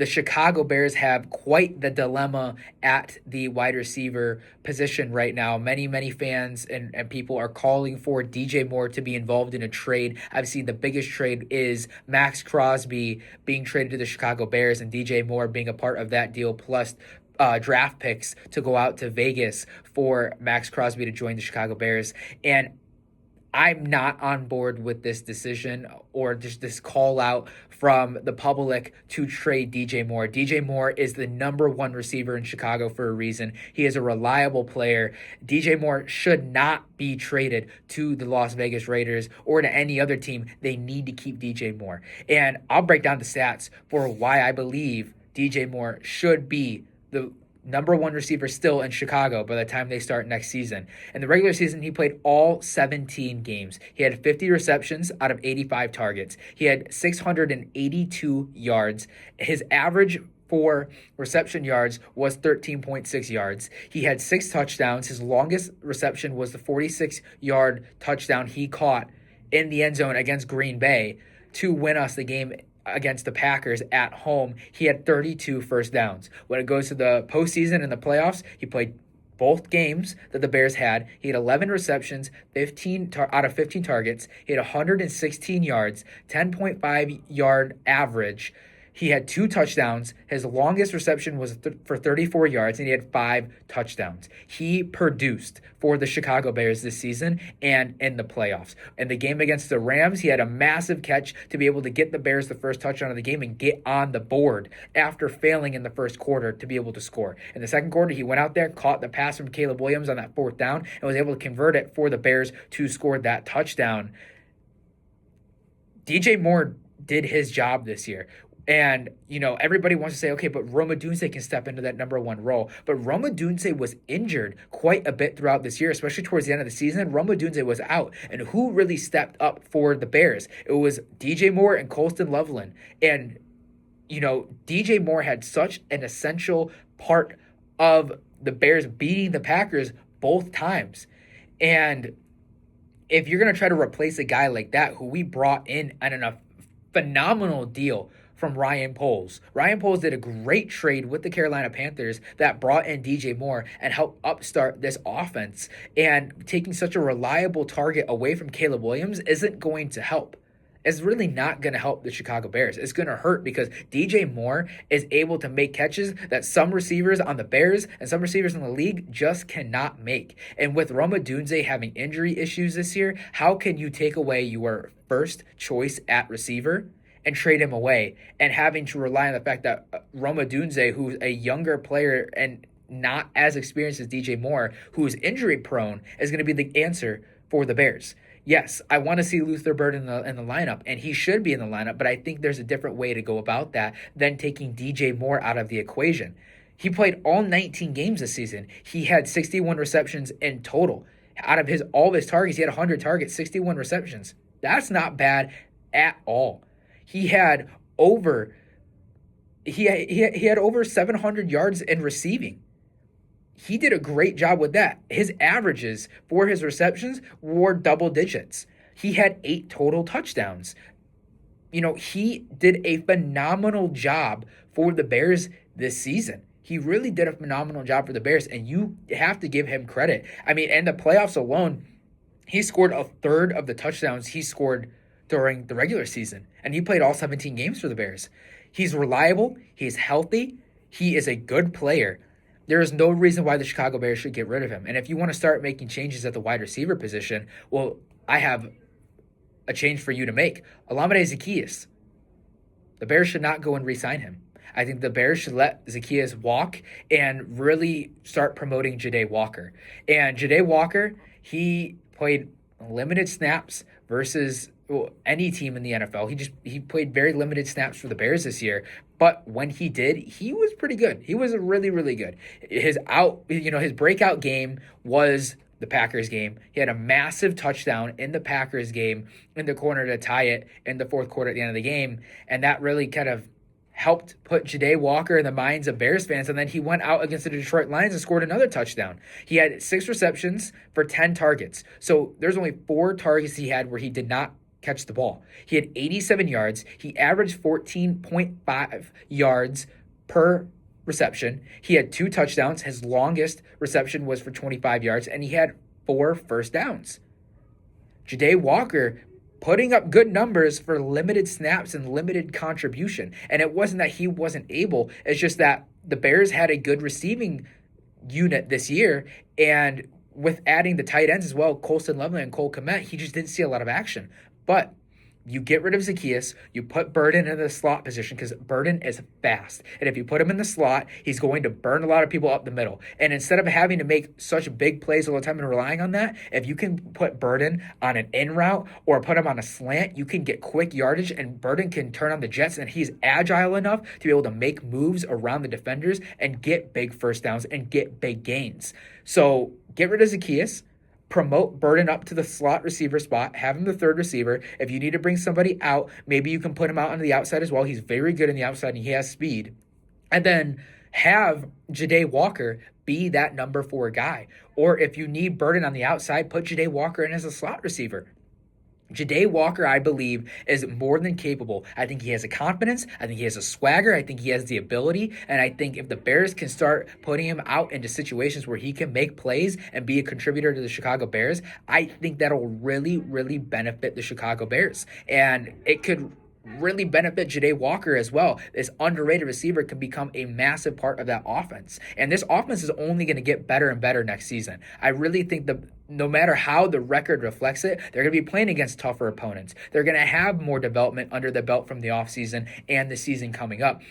the Chicago Bears have quite the dilemma at the wide receiver position right now. Many fans and people are calling for DJ Moore to be involved in a trade. I've seen the biggest trade is Max Crosby being traded to the Chicago Bears and DJ Moore being a part of that deal, plus draft picks to go out to Vegas for Max Crosby to join the Chicago Bears. And I'm not on board with this decision or just this call out from the public to trade DJ Moore. DJ Moore is the number one receiver in Chicago for a reason. He is a reliable player. DJ Moore should not be traded to the Las Vegas Raiders or to any other team. They need to keep DJ Moore. And I'll break down the stats for why I believe DJ Moore should be the number one receiver still in Chicago by the time they start next season. In the regular season, he played all 17 games. He had 50 receptions out of 85 targets. He had 682 yards. His average for reception yards was 13.6 yards. He had 6 touchdowns. His longest reception was the 46-yard touchdown he caught in the end zone against Green Bay to win us the game against the Packers at home. He had 32 first downs. When it goes to the postseason and the playoffs, he played both games that the Bears had. He had 11 receptions, 15 out of 15 targets. He had 116 yards, 10.5 yard average. He had 2 touchdowns. His longest reception was for 34 yards, and he had 5 touchdowns. He produced for the Chicago Bears this season and in the playoffs. In the game against the Rams, he had a massive catch to be able to get the Bears the first touchdown of the game and get on the board after failing in the first quarter to be able to score. In the second quarter, he went out there, caught the pass from Caleb Williams on that 4th down, and was able to convert it for the Bears to score that touchdown. DJ Moore did his job this year. And, everybody wants to say, okay, but Rome Odunze can step into that number one role. But Rome Odunze was injured quite a bit throughout this year, especially towards the end of the season. Rome Odunze was out. And who really stepped up for the Bears? It was DJ Moore and Colston Loveland. And, DJ Moore had such an essential part of the Bears beating the Packers both times. And if you're going to try to replace a guy like that, who we brought in at a phenomenal deal from Ryan Poles. Ryan Poles did a great trade with the Carolina Panthers that brought in DJ Moore and helped upstart this offense. And taking such a reliable target away from Caleb Williams isn't going to help. It's really not going to help the Chicago Bears. It's going to hurt because DJ Moore is able to make catches that some receivers on the Bears and some receivers in the league just cannot make. And with Rome Odunze having injury issues this year, how can you take away your first choice at receiver and trade him away, and having to rely on the fact that Rome Odunze, who's a younger player and not as experienced as DJ Moore, who is injury prone, is going to be the answer for the Bears? Yes, I want to see Luther Bird in the lineup, and he should be in the lineup, but I think there's a different way to go about that than taking DJ Moore out of the equation. He played all 19 games this season. He had 61 receptions in total. Out of all of his targets, he had 100 targets, 61 receptions. That's not bad at all. He had over 700 yards in receiving. He did a great job with that. His averages for his receptions were double digits. He had 8 total touchdowns. He did a phenomenal job for the Bears this season. He really did a phenomenal job for the Bears, and you have to give him credit. I mean, in the playoffs alone, he scored a third of the touchdowns he scored during the regular season, and he played all 17 games for the Bears. He's reliable. He's healthy. He is a good player. There is no reason why the Chicago Bears should get rid of him. And if you want to start making changes at the wide receiver position, well, I have a change for you to make. Olamide Zaccheaus. The Bears should not go and re-sign him. I think the Bears should let Zaccheaus walk and really start promoting Ja'Day Walker. And Ja'Day Walker, he played limited snaps versus any team in the NFL. He played very limited snaps for the Bears this year, but when he did, he was pretty good. He was really, really good. His breakout game was the Packers game. He had a massive touchdown in the Packers game in the corner to tie it in the fourth quarter at the end of the game, and that really kind of helped put Ja'Day Walker in the minds of Bears fans, and then he went out against the Detroit Lions and scored another touchdown. He had 6 receptions for 10 targets. So there's only 4 targets he had where he did not catch the ball. He had 87 yards. He averaged 14.5 yards per reception. He had 2 touchdowns. His longest reception was for 25 yards, and he had 4 first downs. Ja'Day Walker putting up good numbers for limited snaps and limited contribution. And it wasn't that he wasn't able, it's just that the Bears had a good receiving unit this year, and with adding the tight ends as well, Colston Loveland and Cole Kmet, he just didn't see a lot of action. But you get rid of Zaccheaus, you put Burden in the slot position because Burden is fast. And if you put him in the slot, he's going to burn a lot of people up the middle. And instead of having to make such big plays all the time and relying on that, if you can put Burden on an in route or put him on a slant, you can get quick yardage and Burden can turn on the jets, and he's agile enough to be able to make moves around the defenders and get big first downs and get big gains. So get rid of Zaccheaus. Promote Burden up to the slot receiver spot. Have him the third receiver. If you need to bring somebody out, maybe you can put him out on the outside as well. He's very good in the outside and he has speed. And then have Ja'Day Walker be that number 4 guy. Or if you need Burden on the outside, put Ja'Day Walker in as a slot receiver. Ja'Day Walker, I believe, is more than capable. I think he has a confidence. I think he has a swagger. I think he has the ability. And I think if the Bears can start putting him out into situations where he can make plays and be a contributor to the Chicago Bears, I think that'll really, really benefit the Chicago Bears. And it could really benefit Ja'Day Walker as well. This underrated receiver can become a massive part of that offense. And this offense is only going to get better and better next season. I really think no matter how the record reflects it, they're going to be playing against tougher opponents. They're going to have more development under the belt from the offseason and the season coming up.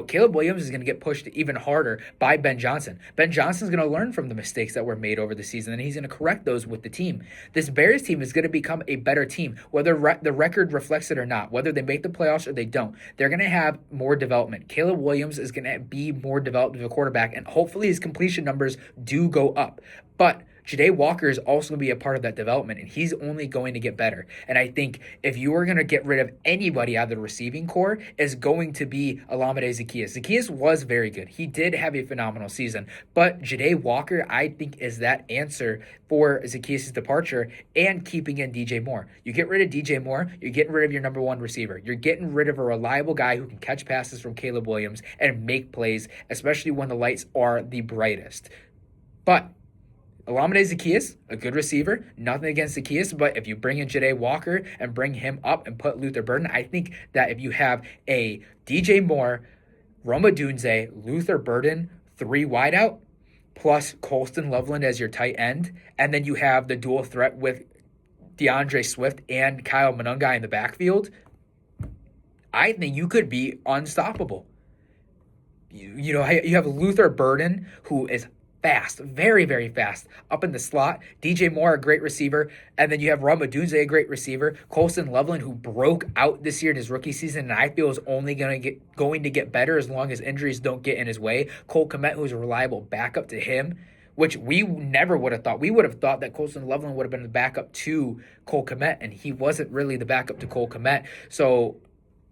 Caleb Williams is going to get pushed even harder by Ben Johnson. Ben Johnson's going to learn from the mistakes that were made over the season, and he's going to correct those with the team. This Bears team is going to become a better team, whether the record reflects it or not, whether they make the playoffs or they don't. They're going to have more development. Caleb Williams is going to be more developed as a quarterback, and hopefully his completion numbers do go up. But Ja'Day Walker is also going to be a part of that development, and he's only going to get better. And I think if you are going to get rid of anybody out of the receiving core, is going to be Olamide Zaccheaus. Zaccheaus was very good. He did have a phenomenal season. But Ja'Day Walker, I think, is that answer for Zaccheaus' departure and keeping in DJ Moore. You get rid of DJ Moore, you're getting rid of your number 1 receiver. You're getting rid of a reliable guy who can catch passes from Caleb Williams and make plays, especially when the lights are the brightest. But Olamide Zaccheaus, a good receiver, nothing against Zaccheaus, but if you bring in Ja'Day Walker and bring him up and put Luther Burden, I think that if you have a DJ Moore, Rome Odunze, Luther Burden, 3 wideout, plus Colston Loveland as your tight end, and then you have the dual threat with DeAndre Swift and Kyle Monangai in the backfield, I think you could be unstoppable. You have Luther Burden, who is fast, very, very fast, up in the slot. DJ Moore, a great receiver. And then you have Rome Odunze, a great receiver. Colston Loveland, who broke out this year in his rookie season, and I feel is only going to get better as long as injuries don't get in his way. Cole Kmet, who's a reliable backup to him, which we never would have thought. We would have thought that Colston Loveland would have been the backup to Cole Kmet, and he wasn't really the backup to Cole Kmet.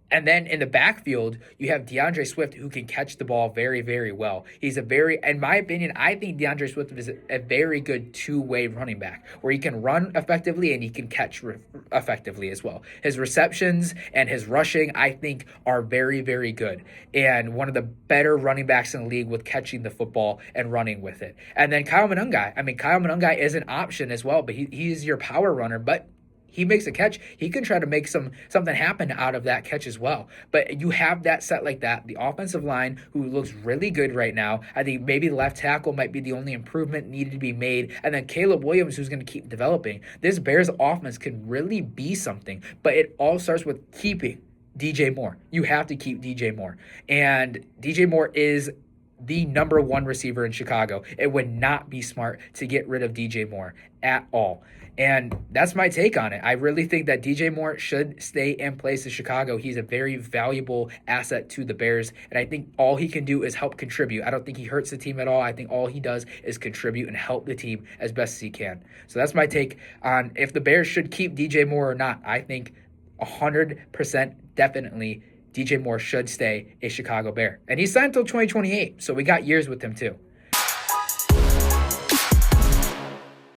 And then in the backfield, you have DeAndre Swift, who can catch the ball very, very well. In my opinion, I think DeAndre Swift is a very good 2-way running back, where he can run effectively and he can catch effectively as well. His receptions and his rushing, I think, are very, very good. And one of the better running backs in the league with catching the football and running with it. And then Kyle Monangai is an option as well, but he's your power runner, but he makes a catch, he can try to make something happen out of that catch as well. But you have that set like that. The offensive line, who looks really good right now. I think maybe left tackle might be the only improvement needed to be made. And then Caleb Williams, who's going to keep developing. This Bears offense can really be something. But it all starts with keeping DJ Moore. You have to keep DJ Moore. And DJ Moore is the number 1 receiver in Chicago. It would not be smart to get rid of DJ Moore at all. And that's my take on it. I really think that DJ Moore should stay in place in Chicago. He's a very valuable asset to the Bears, and I think all he can do is help contribute. I don't think he hurts the team at all. I think all he does is contribute and help the team as best as he can. So that's my take on if the Bears should keep DJ Moore or not. I think 100% definitely DJ Moore should stay a Chicago Bear. And he's signed until 2028, so we got years with him too.